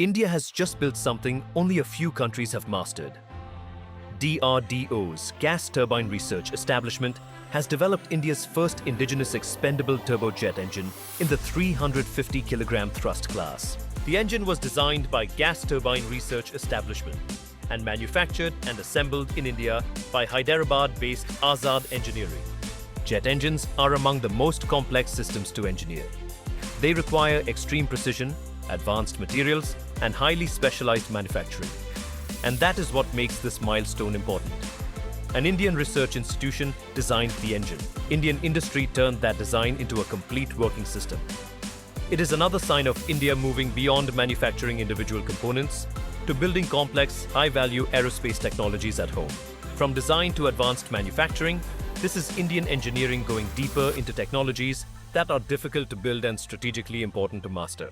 India has just built something only a few countries have mastered. DRDO's Gas Turbine Research Establishment has developed India's first indigenous expendable turbojet engine in the 350 kilogram thrust class. The engine was designed by Gas Turbine Research Establishment and manufactured and assembled in India by Hyderabad-based Azad Engineering. Jet engines are among the most complex systems to engineer. They require extreme precision, advanced materials, and highly specialized manufacturing. And that is what makes this milestone important. An Indian research institution designed the engine. Indian industry turned that design into a complete working system. It is another sign of India moving beyond manufacturing individual components to building complex, high-value aerospace technologies at home. From design to advanced manufacturing, this is Indian engineering going deeper into technologies that are difficult to build and strategically important to master.